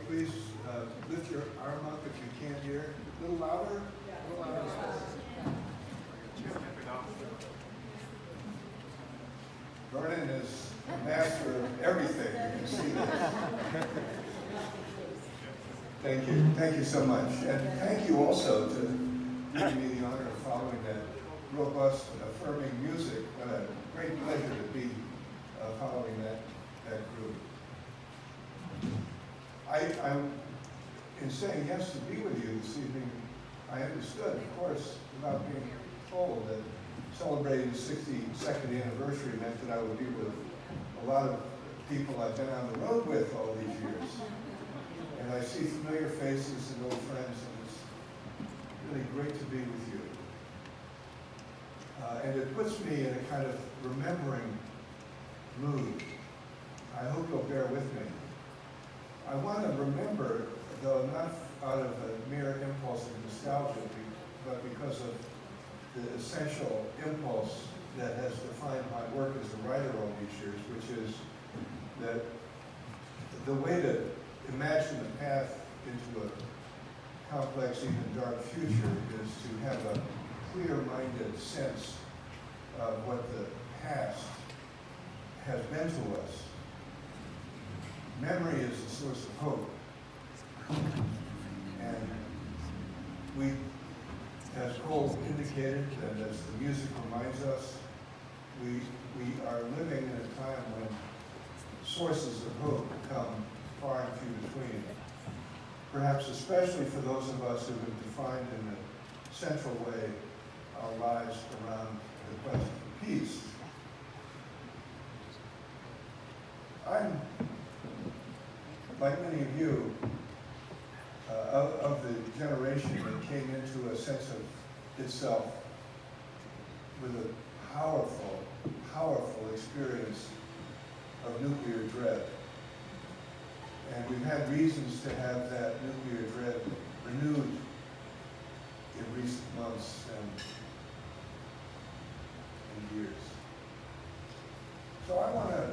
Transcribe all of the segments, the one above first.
please lift your arm up if you can't hear. A little louder? A little louder. Vernon is a master of everything. You can see this. Thank you. Thank you so much. And thank you also to giving me the honor of following that robust, affirming music. What a great pleasure to be following that group. I'm in saying yes to be with you this evening, I understood, of course, without being told, that celebrating the 62nd anniversary meant that I would be with a lot of people I've been on the road with all these years. And I see familiar faces and old friends, and it's really great to be with you. And it puts me in a kind of remembering mood. I hope you'll bear with me. I want to remember, though not out of a mere impulse of nostalgia, but because of the essential impulse that has defined my work as a writer all these years, which is that the way to imagine the path into a complex, even dark future is to have a clear-minded sense of what the past has been to us. Memory is the source of hope. And we, as Cole indicated, and as the music reminds us, we are living in a time when sources of hope come far and few between. Perhaps especially for those of us who have defined in a central way our lives around the quest for peace. I'm, like many of you, of the generation that came into a sense of itself with a powerful, powerful experience of nuclear dread. And we've had reasons to have that nuclear dread renewed in recent months and years. So I want to,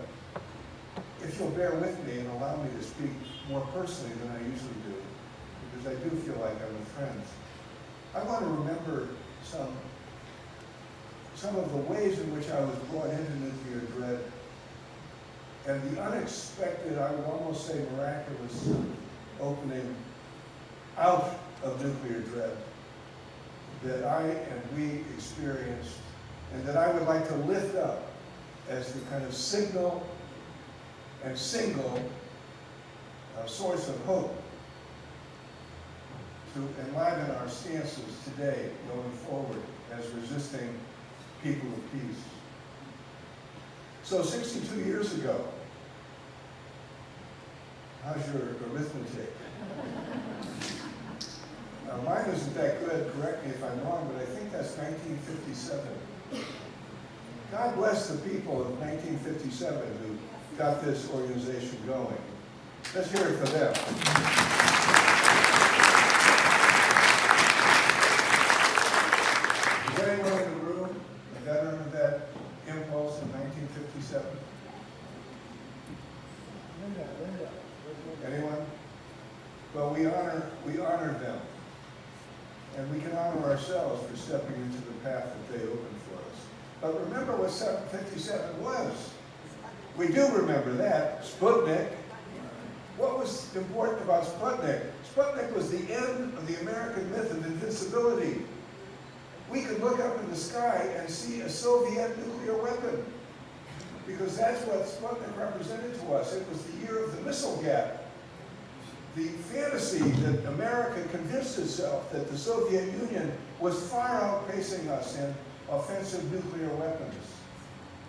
if you'll bear with me and allow me to speak more personally than I usually do, because I do feel like I'm with friends, I want to remember some of the ways in which I was brought into nuclear dread and the unexpected, I would almost say miraculous, opening out of nuclear dread that I and we experienced, and that I would like to lift up as the kind of signal and single source of hope to enliven our stances today going forward as resisting people of peace. So 62 years ago, how's your arithmetic? Mine isn't that good, correct me if I'm wrong, but I think that's 1957. God bless the people of 1957 who got this organization going. Let's hear it for them. Is anyone in the room a veteran of that impulse in 1957? Anyone? Well, we honor them. And we can honor ourselves for stepping into the path that they opened for us. But remember what 57 was. We do remember that. Sputnik. What was important about Sputnik? Sputnik was the end of the American myth of invincibility. We could look up in the sky and see a Soviet nuclear weapon, because that's what Sputnik represented to us. It was the year of the missile gap. The fantasy that America convinced itself that the Soviet Union was far outpacing us in offensive nuclear weapons.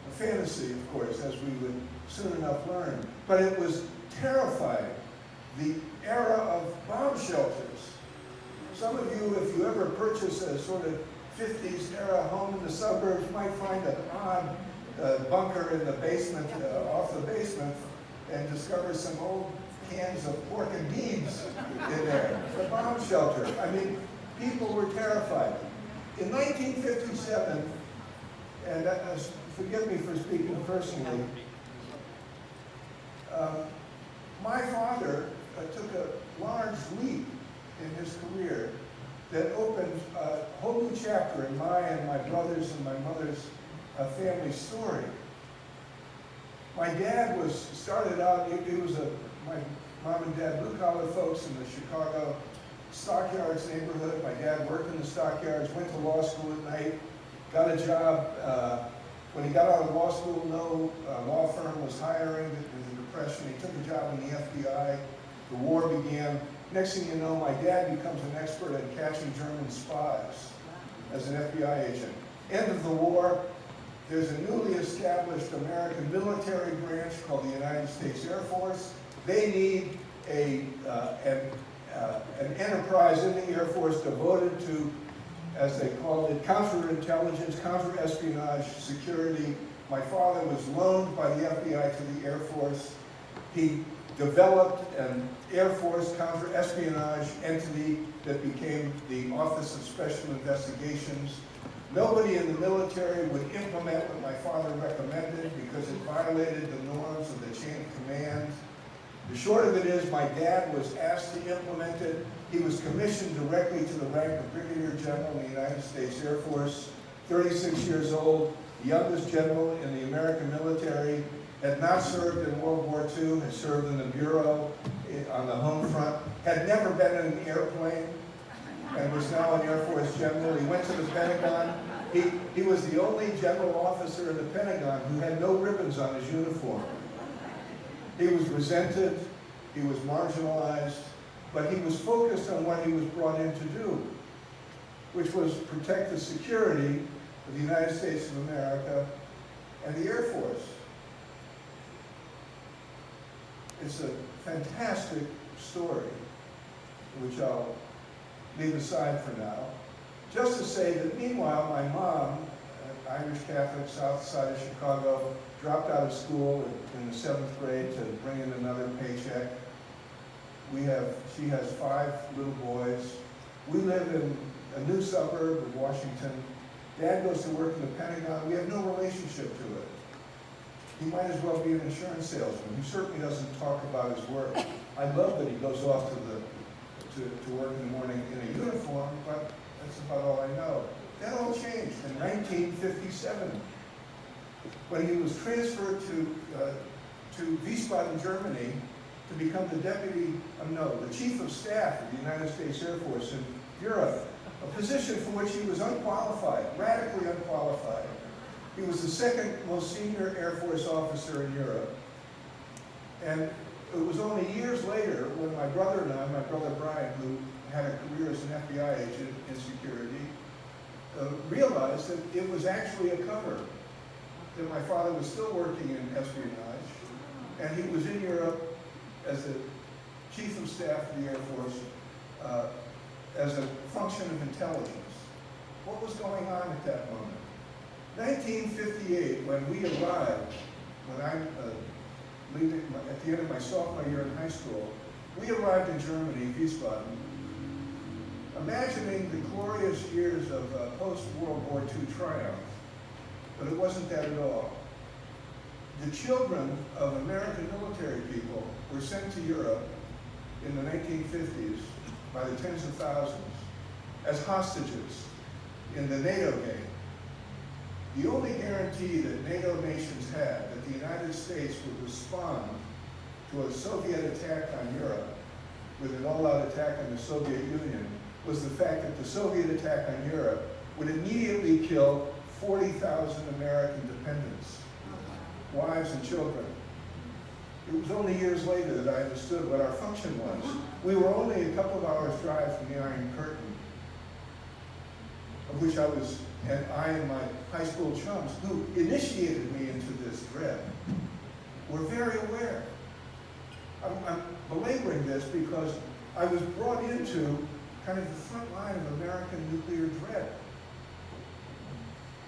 A fantasy, of course, as we would soon enough learn. But it was terrifying. The era of bomb shelters. Some of you, if you ever purchase a sort of 50s era home in the suburbs, might find an odd bunker in the basement, off the basement, and discover some old cans of pork and beans in there. The bomb shelter. I mean, people were terrified. In 1957, and forgive me for speaking personally, my father took a that opened a whole new chapter in my and my brother's and my mother's family story. My dad started out, my mom and dad, blue-collar folks in the Chicago stockyards neighborhood. My dad worked in the stockyards, went to law school at night, got a job. When he got out of law school, no law firm was hiring in the Depression. He took a job in the FBI. The war began. Next thing you know, my dad becomes an expert at catching German spies as an FBI agent. End of the war, there's a newly established American military branch called the United States Air Force. They need an enterprise in the Air Force devoted to, as they called it, counterintelligence, counter-espionage, security. My father was loaned by the FBI to the Air Force. He developed an Air Force counter-espionage entity that became the Office of Special Investigations. Nobody in the military would implement what my father recommended because it violated the norms of the chain of command. The short of it is, my dad was asked to implement it. He was commissioned directly to the rank of Brigadier General in the United States Air Force, 36 years old, the youngest general in the American military, had not served in World War II, had served in the Bureau on the home front, had never been in an airplane, and was now an Air Force general. He went to the Pentagon. He was the only general officer in the Pentagon who had no ribbons on his uniform. He was resented, he was marginalized, but he was focused on what he was brought in to do, which was protect the security of the United States of America and the Air Force. It's a fantastic story, which I'll leave aside for now. Just to say that meanwhile, my mom, an Irish Catholic, south side of Chicago, dropped out of school in the 7th grade to bring in another paycheck. She has 5 little boys. We live in a new suburb of Washington. Dad goes to work in the Pentagon. We have no relationship to it. He might as well be an insurance salesman. He certainly doesn't talk about his work. I love that he goes off to work in the morning in a uniform, but that's about all I know. That all changed in 1957 when he was transferred to Wiesbaden, Germany, to become the Chief of Staff of the United States Air Force in Europe, a position for which he was unqualified, radically unqualified. He was the second most senior Air Force officer in Europe. And it was only years later when my brother and I, my brother Brian, who had a career as an FBI agent in security, realized that it was actually a cover, that my father was still working in espionage, and he was in Europe as the Chief of Staff of the Air Force as a function of intelligence. What was going on at that moment? 1958, when we arrived, when I'm leaving at the end of my sophomore year in high school, we arrived in Germany, Wiesbaden, imagining the glorious years of post-World War II triumph, but it wasn't that at all. The children of American military people were sent to Europe in the 1950s by the tens of thousands as hostages in the NATO game. The only guarantee that NATO nations had that the United States would respond to a Soviet attack on Europe with an all-out attack on the Soviet Union was the fact that the Soviet attack on Europe would immediately kill 40,000 American dependents, wives and children. It was only years later that I understood what our function was. We were only a couple of hours' drive from the Iron Curtain, of which I and my high school chums, who initiated me into this dread, were very aware. I'm belaboring this because I was brought into kind of the front line of American nuclear dread.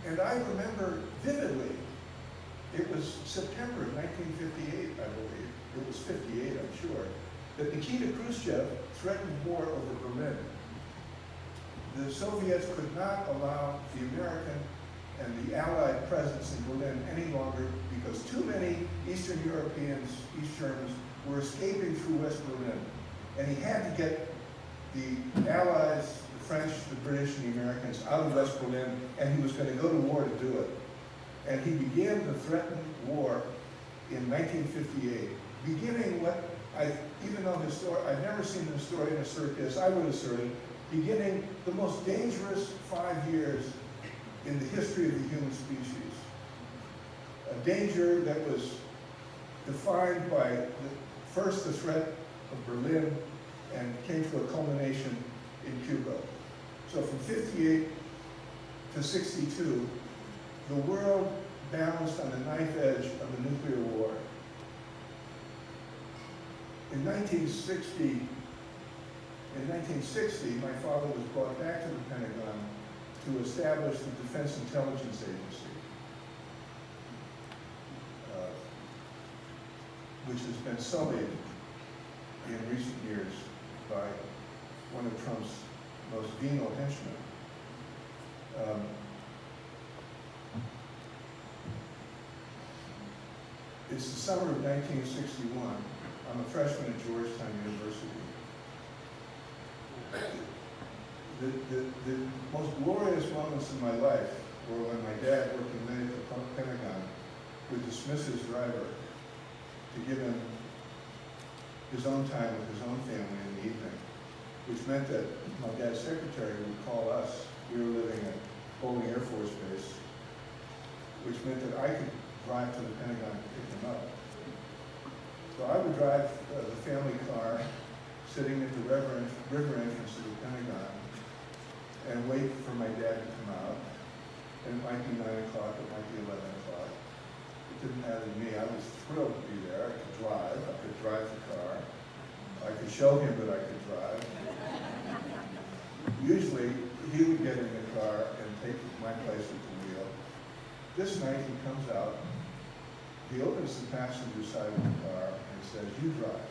And I remember vividly, it was September of 1958, I believe. It was 58, I'm sure, that Nikita Khrushchev threatened war over Berlin. The Soviets could not allow the American and the Allied presence in Berlin any longer because too many Eastern Europeans, East Germans, were escaping through West Berlin. And he had to get the Allies, the French, the British, and the Americans out of West Berlin, and he was going to go to war to do it. And he began the threatened war in 1958, beginning what even though I've never seen an historian assert this, I would assert it, beginning the most dangerous 5 years in the history of the human species. A danger that was defined by first the threat of Berlin and came to a culmination in Cuba. So from 58 to 62, the world balanced on the knife edge of the nuclear war. In 1960, my father was brought back to the Pentagon to establish the Defense Intelligence Agency, which has been sullied in recent years by one of Trump's most venal henchmen. It's the summer of 1961. I'm a freshman at Georgetown University. The most glorious moments in my life were when my dad, working late at the Pentagon, would dismiss his driver to give him his own time with his own family in the evening, which meant that my dad's secretary would call us. We were living at Bowling Air Force Base, which meant that I could drive to the Pentagon to pick him up. So I would drive the family car, sitting at the river entrance of the Pentagon, and wait for my dad to come out. And it might be 9 o'clock, it might be 11 o'clock. It didn't matter to me. I was thrilled to be there. I could drive the car. I could show him that I could drive. Usually, he would get in the car and take my place at the wheel. This night, he comes out. He opens the passenger side of the car and says, "You drive."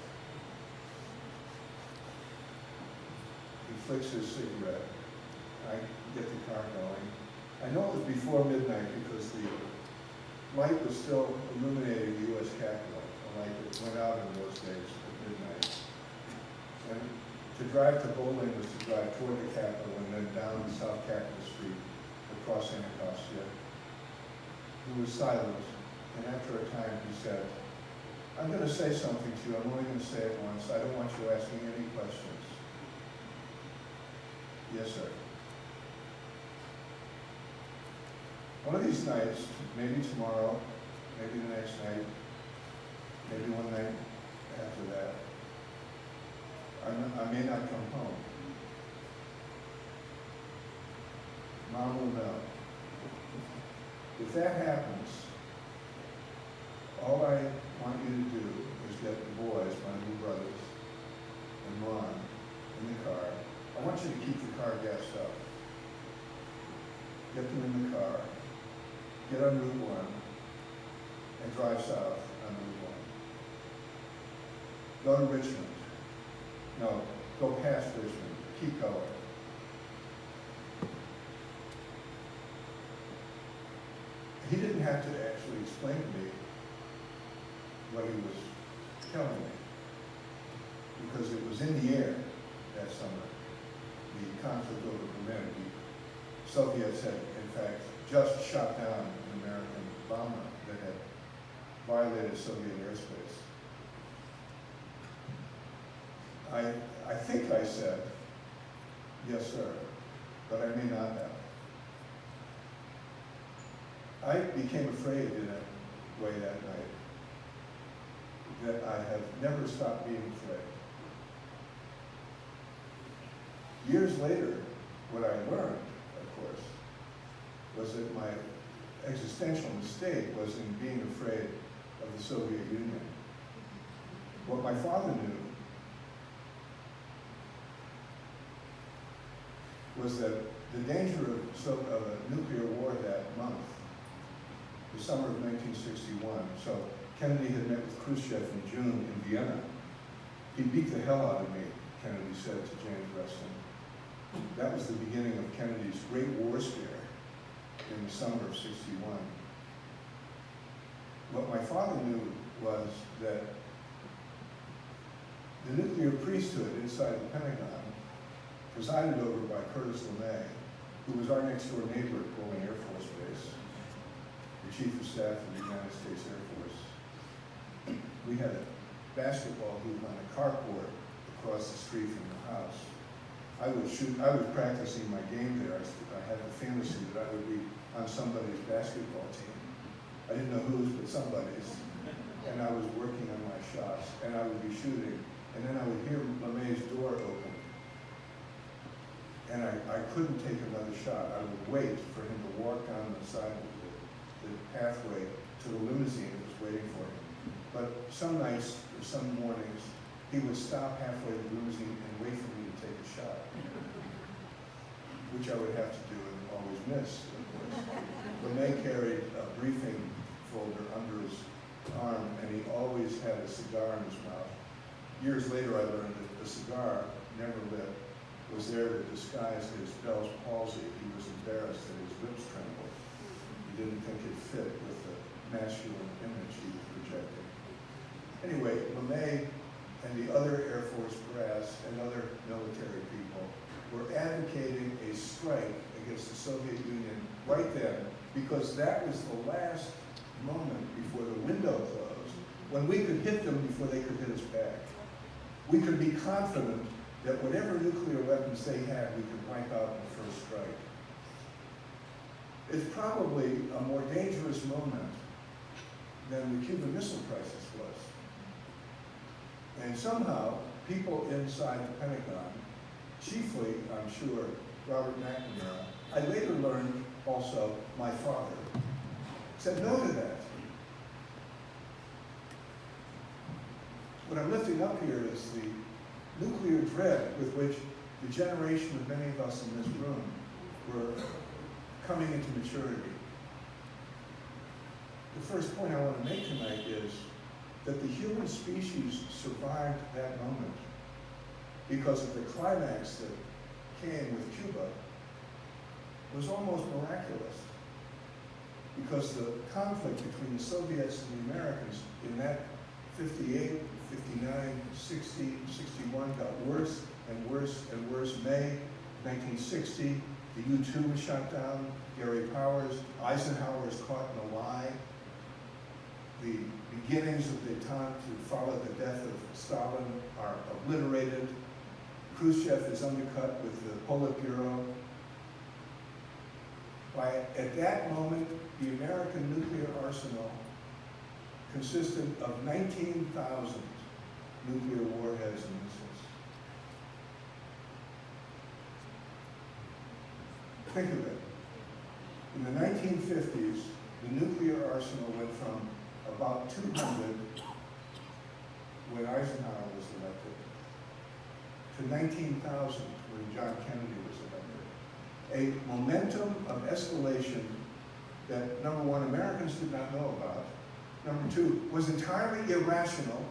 He flicks his cigarette. I get the car going. I know it was before midnight because the light was still illuminating the U.S. Capitol, a light that went out in those days at midnight. And to drive to Bowling was to drive toward the Capitol and then down South Capitol Street across Anacostia. He was silent. And after a time he said, "I'm going to say something to you. I'm only going to say it once. I don't want you asking any questions." "Yes, sir." One of these nights, maybe tomorrow, maybe the next night, maybe one night after that, I may not come home. Mom will know. If that happens, all I want you to do is get the boys, my little brothers, and Ron in the car. I want you to keep the car gassed up. Get them in the car, get on Route 1, and drive south on Route 1. Go to Richmond. No, go past Richmond. Keep going. He didn't have to actually explain to me what he was telling me, because it was in the air that summer. The conflict over Berlin, the Soviets had, in fact, just shot down an American bomber that had violated Soviet airspace. I think I said, "Yes, sir," but I may not have. I became afraid in a way that night that I have never stopped being afraid. Years later, what I learned, of course, was that my existential mistake was in being afraid of the Soviet Union. What my father knew was that the danger of a nuclear war that month, the summer of 1961, so Kennedy had met with Khrushchev in June in Vienna. "He beat the hell out of me," Kennedy said to James Reston. That was the beginning of Kennedy's Great War Scare in the summer of '61. What my father knew was that the nuclear priesthood inside the Pentagon presided over by Curtis LeMay, who was our next-door neighbor at Bowling Air Force Base, the Chief of Staff of the United States Air Force. We had a basketball hoop on a carport across the street from the house. I was practicing my game there. I had the fantasy that I would be on somebody's basketball team. I didn't know whose, but somebody's. And I was working on my shots, and I would be shooting. And then I would hear LeMay's door open. And I couldn't take another shot. I would wait for him to walk down the side of the pathway to the limousine that was waiting for him. But some nights or some mornings, he would stop halfway to the limousine and wait for me to take a shot, which I would have to do and always miss, of course. LeMay carried a briefing folder under his arm, and he always had a cigar in his mouth. Years later, I learned that the cigar, never lit, was there to disguise his Bell's palsy. He was embarrassed that his lips trembled. He didn't think it fit with the masculine image he was projecting. Anyway, LeMay and the other Air Force brass and other military people were advocating a strike against the Soviet Union right then, because that was the last moment before the window closed, when we could hit them before they could hit us back. We could be confident that whatever nuclear weapons they had, we could wipe out in the first strike. It's probably a more dangerous moment than the Cuban Missile Crisis was. And somehow, people inside the Pentagon, chiefly, I'm sure, Robert McNamara, I later learned also my father, said no to that. What I'm lifting up here is the nuclear dread with which the generation of many of us in this room were coming into maturity. The first point I want to make tonight is that the human species survived that moment because of the climax that came with Cuba was almost miraculous. Because the conflict between the Soviets and the Americans in that 58, 59, 60, 61 got worse and worse and worse. May 1960, the U-2 was shot down, Gary Powers, Eisenhower is caught in a lie. The beginnings of the detente to follow the death of Stalin are obliterated. Khrushchev is undercut with the Politburo. At that moment, the American nuclear arsenal consisted of 19,000 nuclear warheads and missiles. Think of it. In the 1950s, the nuclear arsenal went from about 200 when Eisenhower was elected to 19,000 when John Kennedy was elected. A momentum of escalation that, number one, Americans did not know about. Number two, was entirely irrational.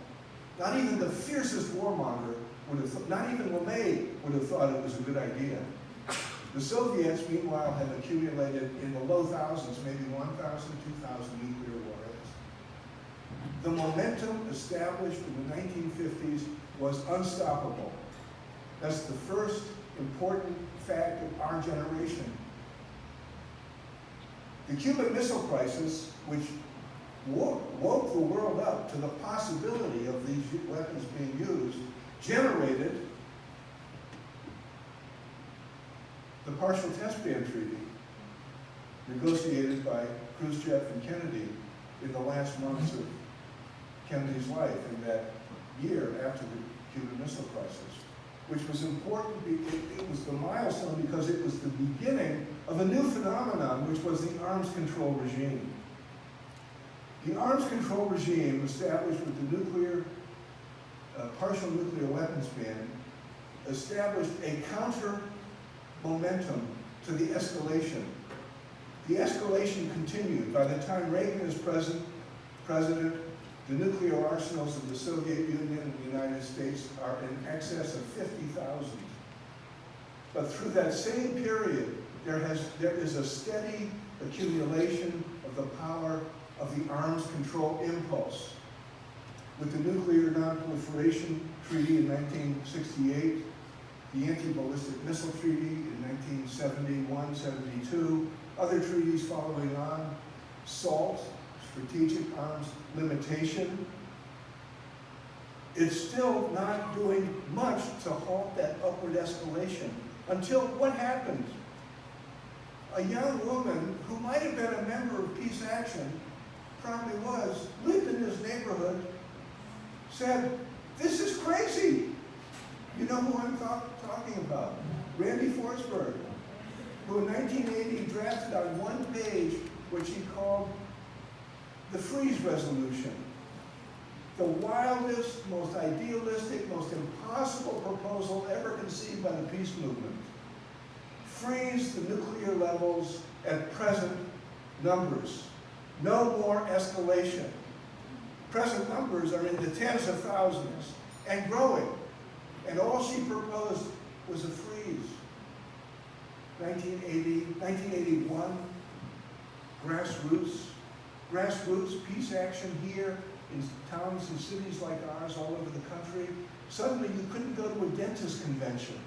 Not even the fiercest warmonger would have, not even LeMay would have thought it was a good idea. The Soviets, meanwhile, had accumulated in the low thousands, maybe 1,000, 2,000 nuclear warheads. The momentum established in the 1950s was unstoppable. That's the first important fact of our generation. The Cuban Missile Crisis, which woke the world up to the possibility of these weapons being used, generated the Partial Test Ban Treaty, negotiated by Khrushchev and Kennedy in the last months of Kennedy's life in that year after the Cuban Missile Crisis, which was important. It was the milestone because it was the beginning of a new phenomenon, which was the arms control regime. The arms control regime established with the nuclear, partial nuclear weapons ban, established a counter momentum to the escalation. The escalation continued. By the time Reagan is president, the nuclear arsenals of the Soviet Union and the United States are in excess of 50,000. But through that same period, there is a steady accumulation of the power of the arms control impulse. With the Nuclear Non-Proliferation Treaty in 1968, the Anti-Ballistic Missile Treaty in 1971, 72, other treaties following on, SALT, Strategic Arms Limitation. It's still not doing much to halt that upward escalation until what happened? A young woman who might have been a member of Peace Action, probably was, lived in this neighborhood, said, "This is crazy." You know who I'm talking about? Randy Forsberg, who in 1980 drafted on one page what she called the Freeze Resolution. The wildest, most idealistic, most impossible proposal ever conceived by the peace movement. Freeze the nuclear levels at present numbers. No more escalation. Present numbers are in the tens of thousands and growing. And all she proposed was a freeze. 1981, grassroots peace action here in towns and cities like ours all over the country. Suddenly you couldn't go to a dentist convention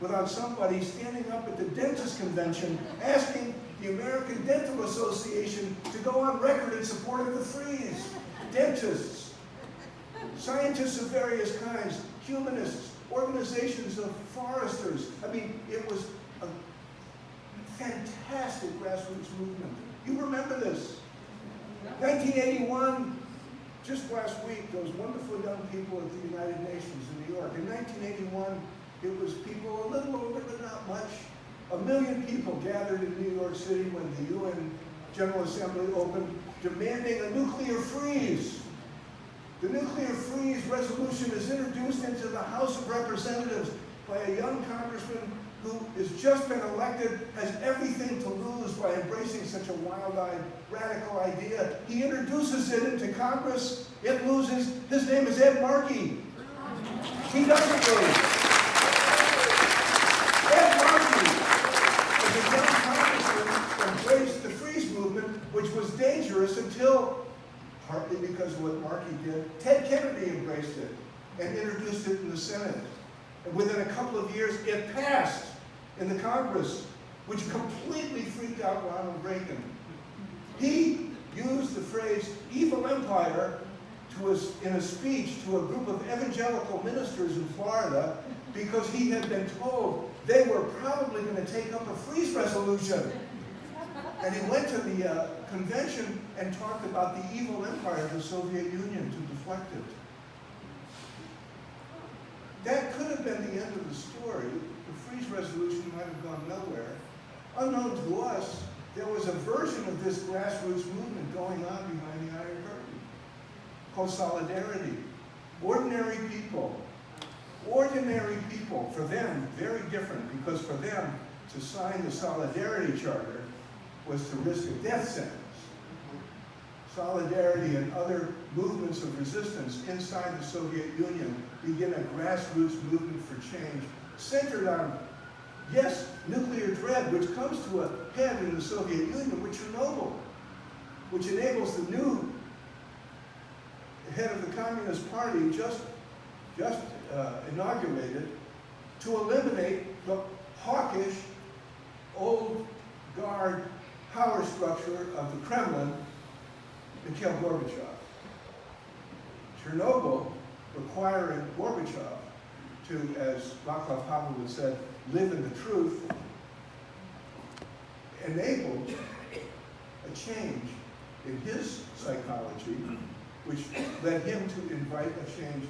without somebody standing up at the dentist convention asking the American Dental Association to go on record in support of the freeze. Dentists, scientists of various kinds, humanists, organizations of foresters. I mean, it was a fantastic grassroots movement. You remember this. 1981, just last week, those wonderful young people at the United Nations in New York. In 1981, it was people a little older, but not much. 1 million people gathered in New York City when the UN General Assembly opened, demanding a nuclear freeze. The nuclear freeze resolution is introduced into the House of Representatives by a young congressman who has just been elected, has everything to lose by embracing such a wild-eyed, radical idea. He introduces it into Congress, it loses. His name is Ed Markey. He doesn't lose. Ed Markey, as a young congressman, embraced the freeze movement, which was dangerous until, partly because of what Markey did, Ted Kennedy embraced it and introduced it in the Senate. And within a couple of years, it passed in the Congress, which completely freaked out Ronald Reagan. He used the phrase evil empire in a speech to a group of evangelical ministers in Florida because he had been told they were probably going to take up a freeze resolution. And he went to the convention and talked about the evil empire of the Soviet Union to deflect it. That could have been the end of the story. The freeze resolution might have gone nowhere. Unknown to us, there was a version of this grassroots movement going on behind the Iron Curtain called Solidarity. Ordinary people, for them, very different, because for them to sign the Solidarity Charter was to risk a death sentence. Solidarity and other movements of resistance inside the Soviet Union begin a grassroots movement for change centered on, yes, nuclear dread, which comes to a head in the Soviet Union with Chernobyl, which enables the new head of the Communist Party, just inaugurated, to eliminate the hawkish, old guard power structure of the Kremlin, Mikhail Gorbachev. Chernobyl, requiring Gorbachev to, as Václav Havel had said, live in the truth, enabled a change in his psychology, which led him to invite a change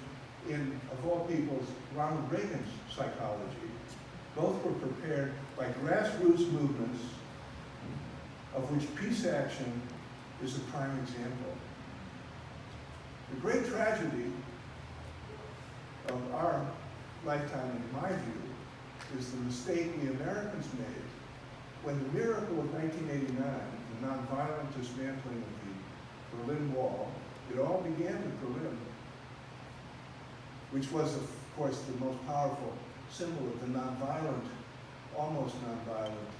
in, of all peoples, Ronald Reagan's psychology. Both were prepared by grassroots movements, of which peace action is a prime example. The great tragedy of our lifetime, in my view, is the mistake the Americans made when the miracle of 1989, the nonviolent dismantling of the Berlin Wall, it all began with Berlin, which was, of course, the most powerful symbol of the nonviolent, almost nonviolent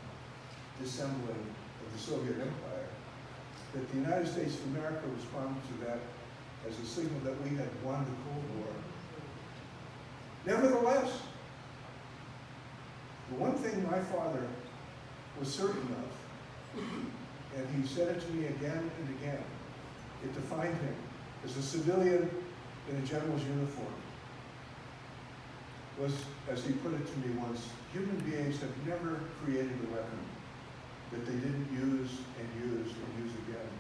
dissembling of the Soviet Empire, that the United States of America responded to that as a signal that we had won the Cold War. Nevertheless, The one thing my father was certain of, and he said it to me again and again, it defined him as a civilian in a general's uniform, was, as he put it to me once, human beings have never created a weapon that they didn't use and use and use again.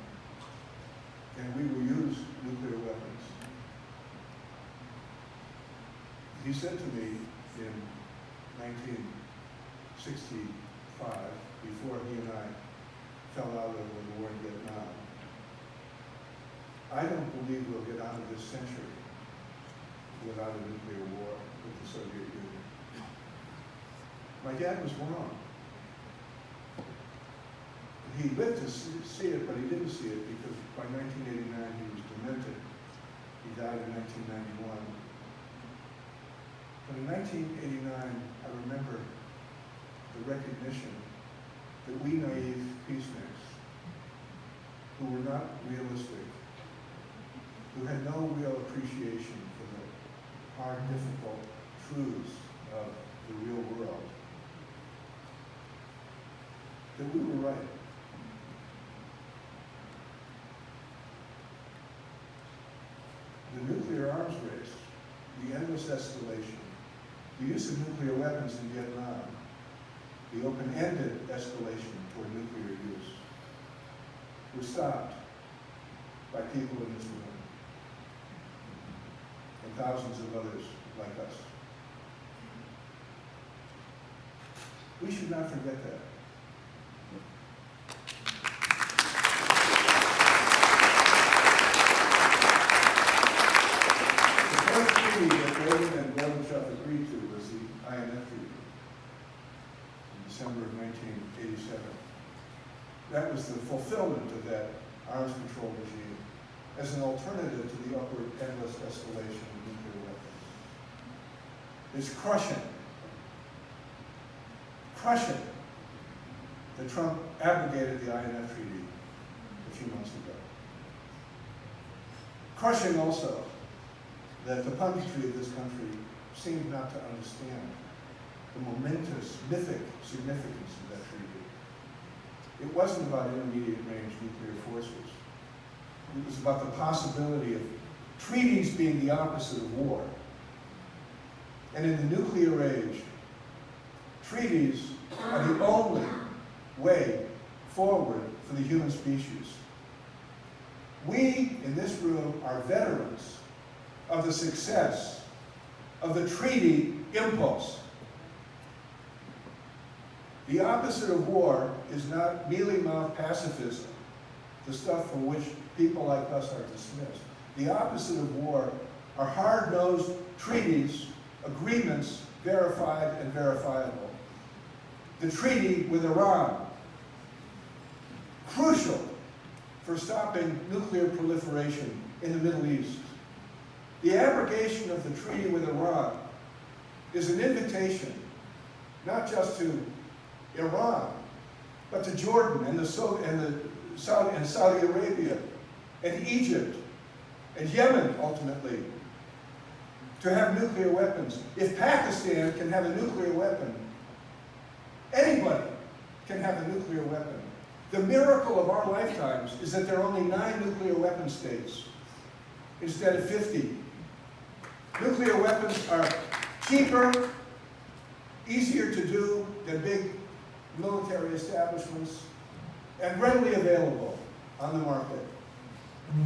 And we will use nuclear weapons. He said to me in 1965, before he and I fell out of the war in Vietnam, I don't believe we'll get out of this century without a nuclear war with the Soviet Union. My dad was wrong. He lived to see it, but he didn't see it because by 1989 he was demented. He died in 1991. But in 1989, I remember the recognition that we naive peaceniks, who were not realistic, who had no real appreciation for the hard, difficult truths of the real world, that we were right. The nuclear arms race, the endless escalation, the use of nuclear weapons in Vietnam, the open-ended escalation toward nuclear use, were stopped by people in this room and thousands of others like us. We should not forget that. Agreed to was the INF Treaty in December of 1987. That was the fulfillment of that arms control regime as an alternative to the upward endless escalation of nuclear weapons. It's crushing that Trump abrogated the INF Treaty a few months ago. Crushing also that the punditry of this country seemed not to understand the momentous, mythic significance of that treaty. It wasn't about intermediate range nuclear forces. It was about the possibility of treaties being the opposite of war. And in the nuclear age, treaties are the only way forward for the human species. We in this room are veterans of the success of the treaty impulse. The opposite of war is not mealy-mouthed pacifism, the stuff for which people like us are dismissed. The opposite of war are hard-nosed treaties, agreements, verified and verifiable. The treaty with Iran, crucial for stopping nuclear proliferation in the Middle East. The abrogation of the treaty with Iran is an invitation not just to Iran, but to Jordan and Saudi Arabia and Egypt and Yemen, ultimately, to have nuclear weapons. If Pakistan can have a nuclear weapon, anybody can have a nuclear weapon. The miracle of our lifetimes is that there are only 9 nuclear weapon states instead of 50. Nuclear weapons are cheaper, easier to do than big military establishments, and readily available on the market.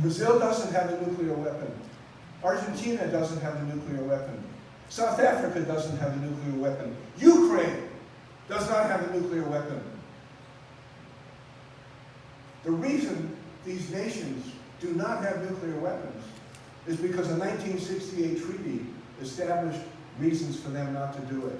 Brazil doesn't have a nuclear weapon. Argentina doesn't have a nuclear weapon. South Africa doesn't have a nuclear weapon. Ukraine does not have a nuclear weapon. The reason these nations do not have nuclear weapons is because a 1968 treaty established reasons for them not to do it.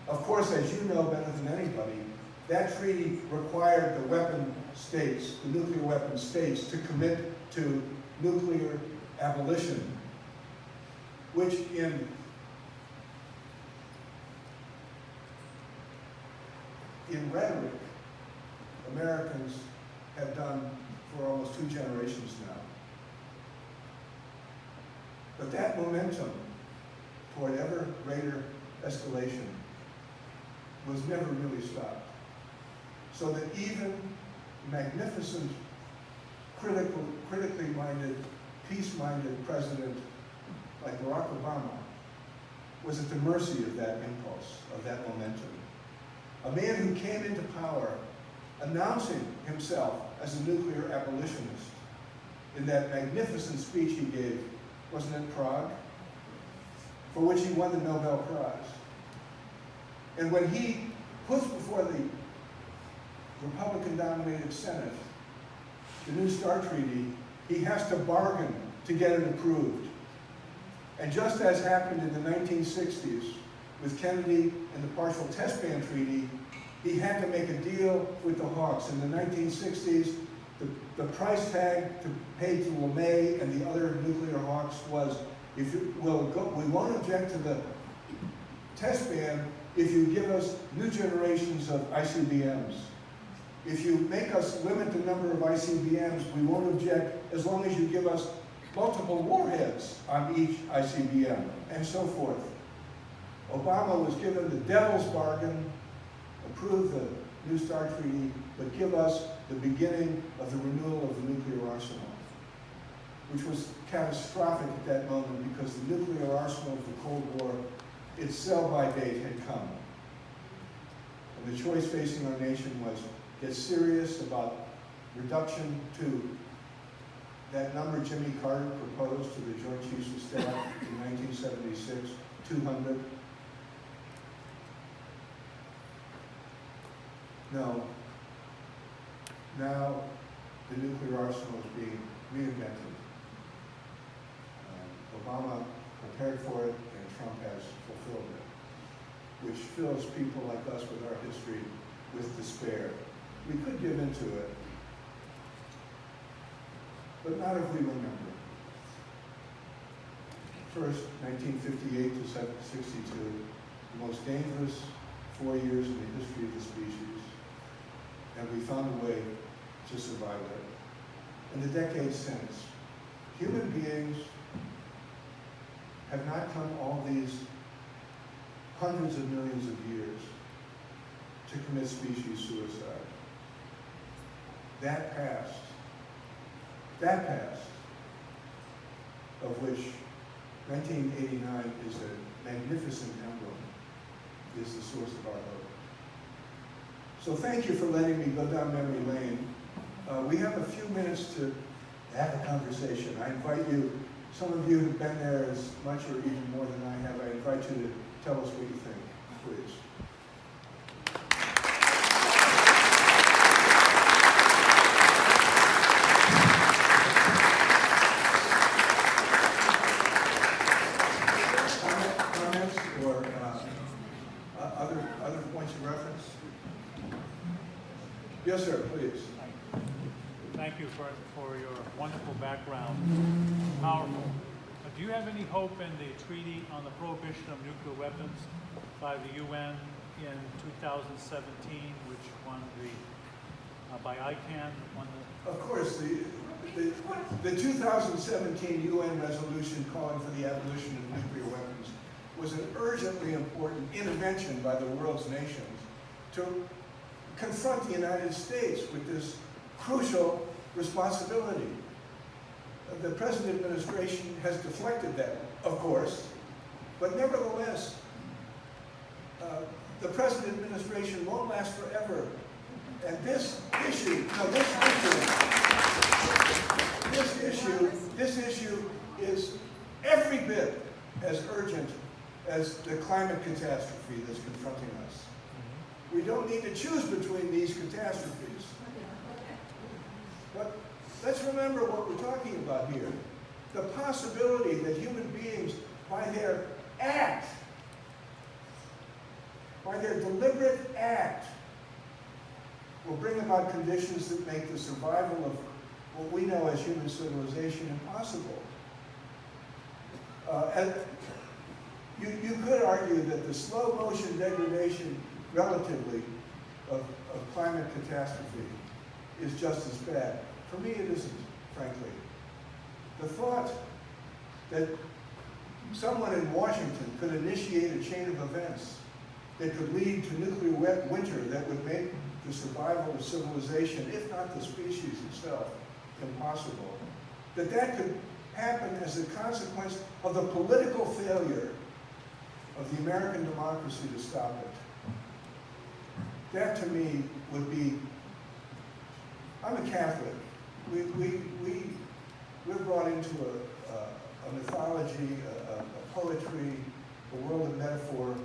Of course, as you know better than anybody, that treaty required the weapon states, the nuclear weapon states, to commit to nuclear abolition, which in rhetoric, Americans have done for almost 2 generations now. But that momentum toward ever greater escalation was never really stopped. So that even magnificent, critically minded, peace-minded president like Barack Obama was at the mercy of that impulse, of that momentum. A man who came into power announcing himself as a nuclear abolitionist in that magnificent speech he gave, wasn't it Prague, for which he won the Nobel Prize. And when he puts before the Republican-dominated Senate the New START Treaty, he has to bargain to get it approved. And just as happened in the 1960s with Kennedy and the Partial Test Ban Treaty, he had to make a deal with the hawks. In the 1960s, the price tag to pay to LeMay and the other nuclear hawks was, we won't object to the test ban if you give us new generations of ICBMs. If you make us limit the number of ICBMs, we won't object as long as you give us multiple warheads on each ICBM, and so forth. Obama was given the devil's bargain, approve the New START Treaty, but give us the beginning of the renewal of the nuclear arsenal, which was catastrophic at that moment because the nuclear arsenal of the Cold War, its sell-by date had come. And the choice facing our nation was get serious about reduction to that number Jimmy Carter proposed to the Joint Chiefs of Staff in 1976, 200. No. Now the nuclear arsenal is being reinvented. Obama prepared for it, and Trump has fulfilled it, which fills people like us with our history with despair. We could give into it, but not if we remember. First, 1958 to 62, the most dangerous 4 years in the history of the species, and we found a way to survive it. In the decades since, human beings have not come all these hundreds of millions of years to commit species suicide. That past, of which 1989 is a magnificent emblem, is the source of our hope. So thank you for letting me go down memory lane. We have a few minutes to have a conversation. I invite you, some of you who've been there as much or even more than I have, I invite you to tell us what you think, please. Comments or other points of reference? Yes, sir, please. Thank you for your wonderful background. Powerful. Do you have any hope in the Treaty on the Prohibition of Nuclear Weapons by the UN in 2017, which won by ICANN? Of course, the 2017 UN resolution calling for the abolition of nuclear weapons was an urgently important intervention by the world's nations to confront the United States with this crucial responsibility. The present administration has deflected that, of course, but nevertheless, the present administration won't last forever. And this issue is every bit as urgent as the climate catastrophe that's confronting us. We don't need to choose between these catastrophes. But let's remember what we're talking about here. The possibility that human beings, by their act, by their deliberate act, will bring about conditions that make the survival of what we know as human civilization impossible. And you could argue that the slow motion degradation relatively of climate catastrophe is just as bad. For me, it isn't, frankly. The thought that someone in Washington could initiate a chain of events that could lead to nuclear winter that would make the survival of civilization, if not the species itself, impossible, that could happen as a consequence of the political failure of the American democracy to stop it. That to me would be, I'm a Catholic. We're brought into a mythology, a poetry, a world of metaphor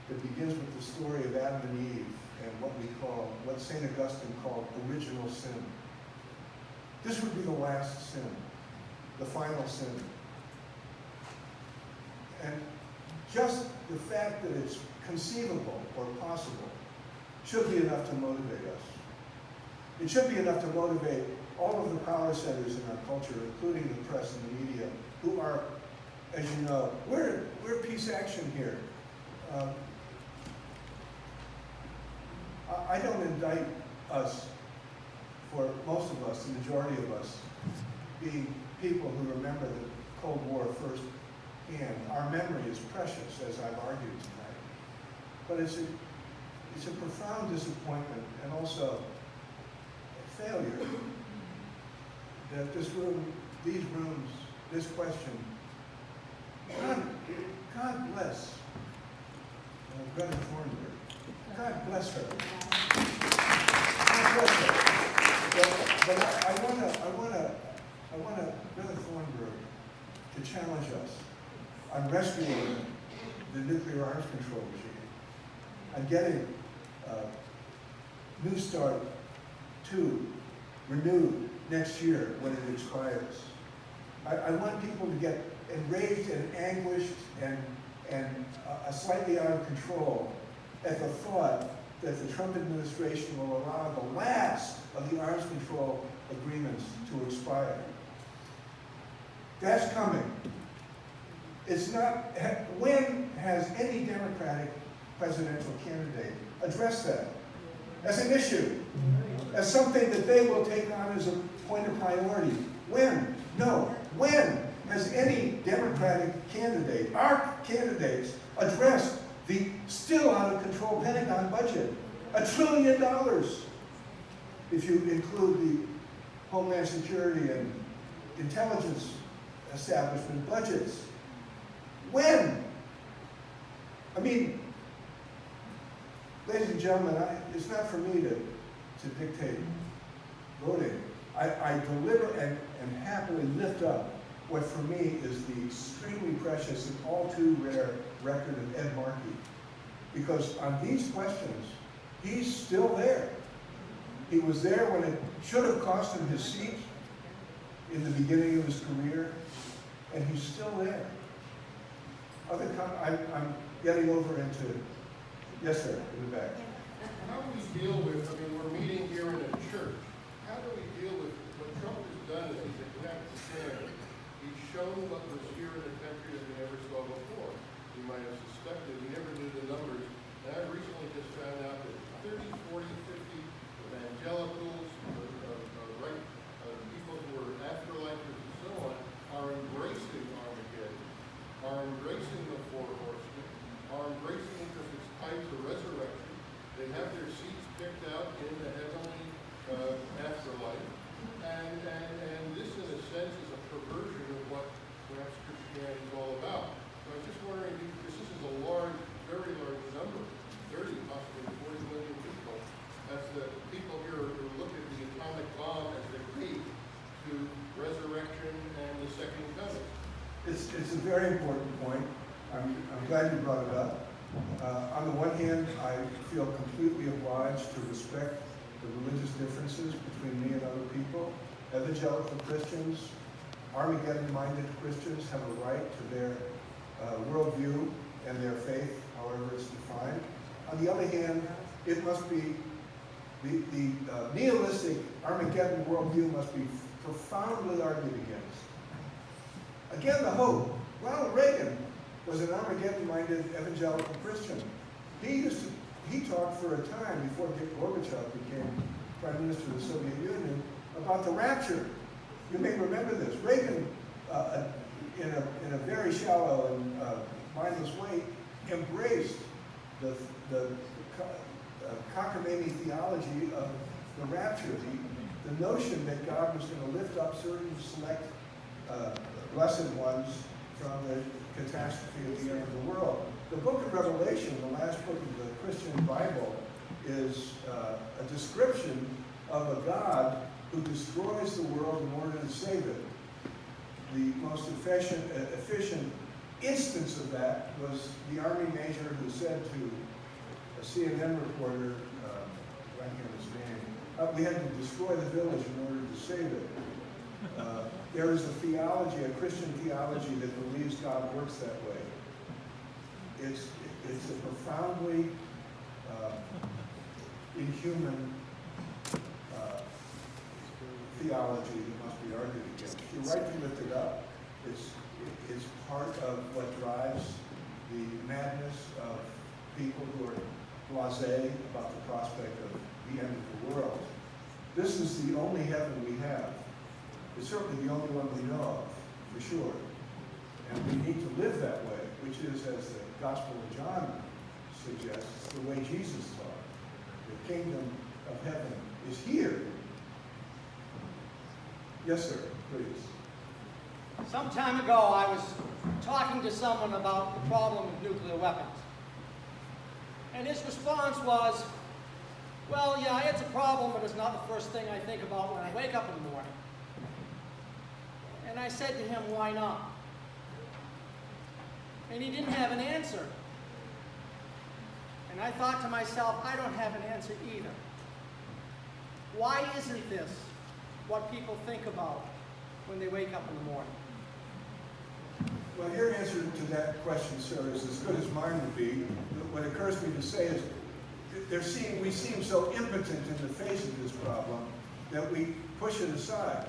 that begins with the story of Adam and Eve and what St. Augustine called original sin. This would be the last sin, the final sin. And just the fact that it's conceivable or possible should be enough to motivate us. It should be enough to motivate all of the power centers in our culture, including the press and the media, who are, as you know, we're peace action here. I don't indict us, for most of us, the majority of us, being people who remember the Cold War firsthand. Our memory is precious, as I've argued tonight. But it's a profound disappointment and also a failure that this room, these rooms, this question, God bless Greta Thunberg. God bless her. God bless her. But I want Greta Thunberg to challenge us on rescuing the nuclear arms control regime, on getting New START 2 renewed next year when it expires. I want people to get enraged and anguished and slightly out of control at the thought that the Trump administration will allow the last of the arms control agreements to expire. That's coming. It's not, when has any Democratic presidential candidate addressed that as an issue, as something that they will take on as a point of priority? When? No. When has any Democratic candidate, our candidates, addressed the still out of control Pentagon budget? $1 trillion, if you include the Homeland Security and intelligence establishment budgets. When? I mean, ladies and gentlemen, it's not for me to dictate voting. I deliver and happily lift up what for me is the extremely precious and all too rare record of Ed Markey. Because on these questions, he's still there. He was there when it should have cost him his seat in the beginning of his career, and he's still there. I'm getting over into, yes sir, in the back. How do we deal with, we're meeting here in a church. How do we deal with what Trump has done is he's exacted standard. He's shown what was here in the country that we never saw before. You might have suspected, we never knew the numbers. And I recently just found out that 30, 40, 50 evangelicals, people who are afterlifers and so on, are embracing Armageddon, are embracing the four horsemen, are embracing it because it's tied to resurrection. They have their seats picked out in the heavenly afterlife. And this, in a sense, is a perversion of what perhaps Christianity is all about. So I'm just wondering, because this is a large, very large number, 30, possibly 40 million people. That's the people here who look at the atomic bomb as the key to resurrection and the second coming. It's a very important point. I'm glad you brought it up. On the one hand, I feel completely obliged to respect the religious differences between me and other people. Evangelical Christians, Armageddon-minded Christians have a right to their worldview and their faith, however it's defined. On the other hand, it must be, the nihilistic Armageddon worldview must be profoundly argued against. Again, the hope. Ronald Reagan was an Armageddon-minded evangelical Christian. He talked for a time before Gorbachev became Prime Minister of the Soviet Union about the rapture. You may remember this. Reagan, in a very shallow and mindless way, embraced the cockamamie theology of the rapture, the notion that God was going to lift up certain select blessed ones from the catastrophe of the end of the world. The book of Revelation, the last book of the Christian Bible, is a description of a God who destroys the world in order to save it. The most efficient instance of that was the Army major who said to a CNN reporter, I can't remember his name, we had to destroy the village in order to save it. There is a theology, a Christian theology, that believes God works that way. It's a profoundly inhuman theology that must be argued against. You're right to lift it up. It's part of what drives the madness of people who are blasé about the prospect of the end of the world. This is the only heaven we have. It's certainly the only one we know of, for sure. And we need to live that way, which is, as the Gospel of John suggests, the way Jesus taught. The kingdom of heaven is here. Yes, sir, please. Some time ago, I was talking to someone about the problem of nuclear weapons. And his response was, well, yeah, it's a problem, but it's not the first thing I think about when I wake up in the morning. And I said to him, why not? And he didn't have an answer. And I thought to myself, I don't have an answer either. Why isn't this what people think about when they wake up in the morning? Well, your answer to that question, sir, is as good as mine would be. What occurs to me to say is, we seem so impotent in the face of this problem that we push it aside.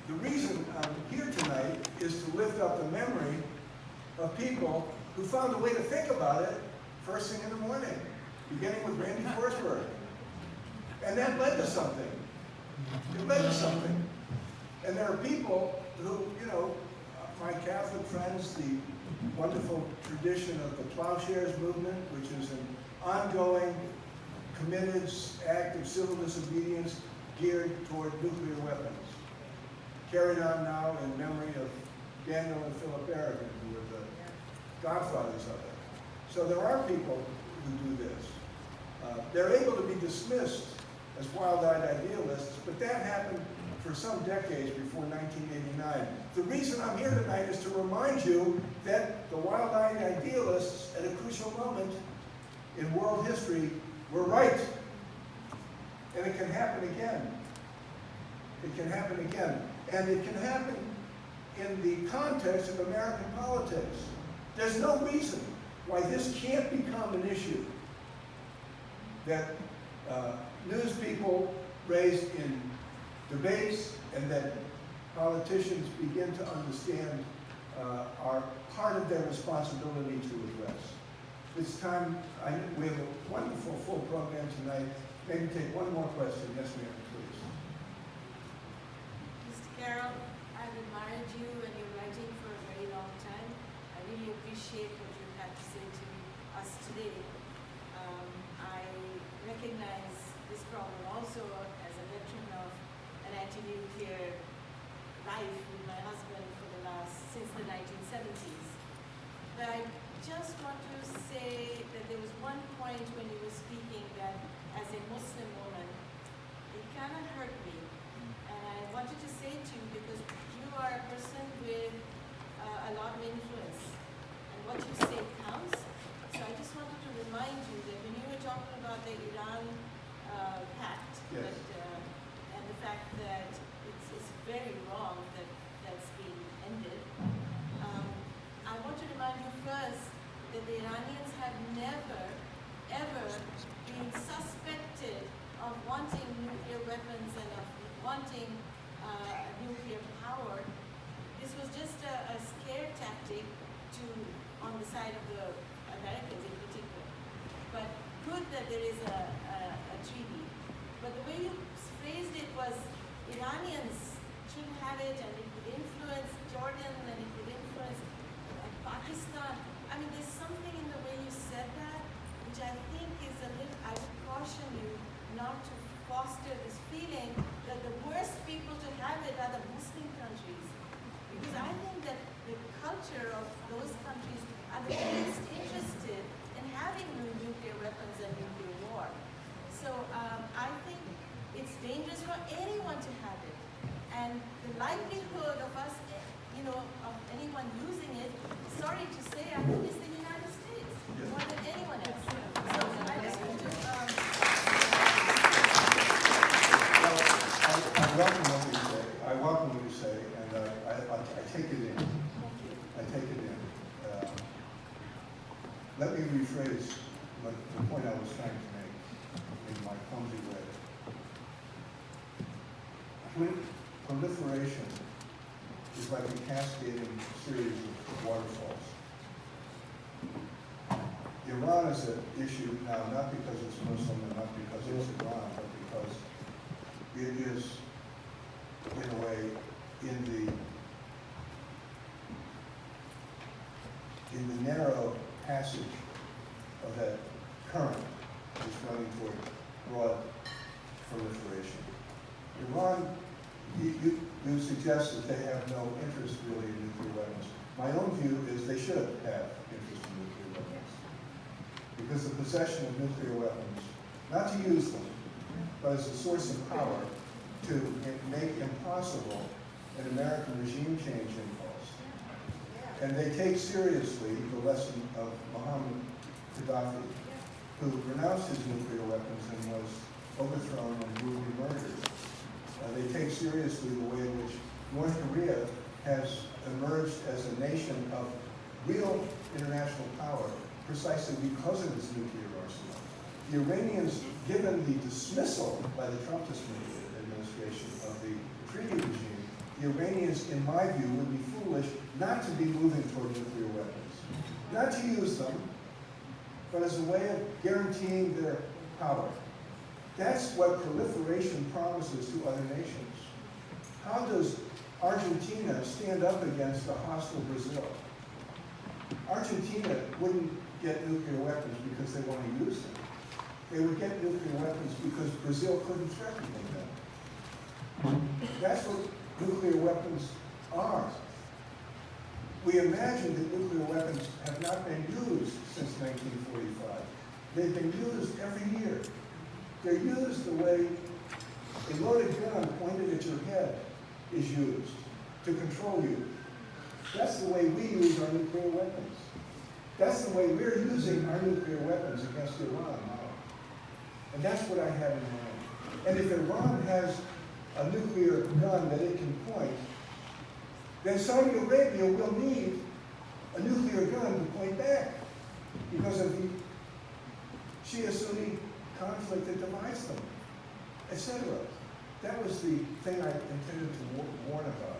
The reason I'm here tonight is to lift up the memory of people who found a way to think about it first thing in the morning, beginning with Randy Forsberg. And that led to something. It led to something. And there are people who, my Catholic friends, the wonderful tradition of the plowshares movement, which is an ongoing, committed act of civil disobedience geared toward nuclear weapons, carried on now in memory of Daniel and Philip Aragon, who were the godfathers of it. So there are people who do this. They're able to be dismissed as wild-eyed idealists, but that happened for some decades before 1989. The reason I'm here tonight is to remind you that the wild-eyed idealists at a crucial moment in world history were right. And it can happen again. It can happen again. And it can happen in the context of American politics. There's no reason why this can't become an issue that news people raise in debates and that politicians begin to understand are part of their responsibility to address. It's time, we have a wonderful full program tonight. Maybe take one more question. Yes, ma'am, please. Mr. Carroll, I've admired you and your writing for a very long time. I really appreciate what you had to say to us today. I recognize this problem also as a veteran of an anti-nuclear life with my husband since the 1970s. But I just want to say that there was one point when you were speaking that as a Muslim woman, it kind of hurt me. And I wanted to say to you, because you are a person with a lot of influence, and what you say counts. So I just wanted to remind you that when you were talking about the Iran pact, yes, and the fact that it's very wrong that that's being ended, I want to remind you first that the Iranians have never, ever been suspected of wanting nuclear weapons and of wanting nuclear power. This was just a scare tactic on the side of the Americans in particular. But good that there is a treaty. But the way you phrased it was Iranians shouldn't have it, and it would influence Jordan, and it would influence Pakistan. I mean, there's something in the way you said that but the point I was trying to make in my clumsy way. Proliferation is like a cascading series of waterfalls. Iran is an issue now, not because it's Muslim and not because it's Iran, but because it is, in a way, in the narrow passage of that current is running toward broad proliferation. Iran, you suggest that they have no interest really in nuclear weapons. My own view is they should have interest in nuclear weapons. Because the possession of nuclear weapons, not to use them, but as a source of power to make impossible an American regime change impulse. And they take seriously the lesson of Mohammed Gaddafi, who renounced his nuclear weapons and was overthrown and brutally murdered. They take seriously the way in which North Korea has emerged as a nation of real international power precisely because of its nuclear arsenal. The Iranians, given the dismissal by the Trump administration of the treaty regime, the Iranians, in my view, would be foolish not to be moving toward nuclear weapons. Not to use them, but as a way of guaranteeing their power. That's what proliferation promises to other nations. How does Argentina stand up against a hostile Brazil? Argentina wouldn't get nuclear weapons because they want to use them. They would get nuclear weapons because Brazil couldn't threaten them. That's what nuclear weapons are. We imagine that nuclear weapons have not been used since 1945. They've been used every year. They're used the way a loaded gun pointed at your head is used to control you. That's the way we use our nuclear weapons. That's the way we're using our nuclear weapons against Iran now. And that's what I have in mind. And if Iran has a nuclear gun that it can point, then Saudi Arabia will need a nuclear gun to point back because of the Shia-Sunni conflict that divides them, etc. That was the thing I intended to warn about.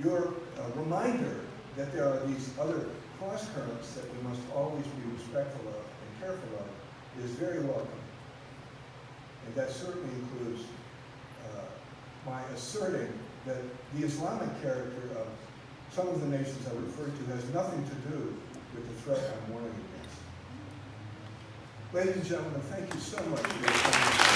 Your reminder that there are these other cross currents that we must always be respectful of and careful of is very welcome. And that certainly includes my asserting that the Islamic character of some of the nations I referred to has nothing to do with the threat I'm warning against. Ladies and gentlemen, thank you so much for your time.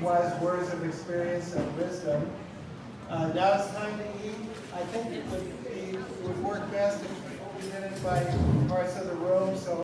Wise words of experience and wisdom. Now it's time to eat. I think it would work best if we did it by parts of the room. So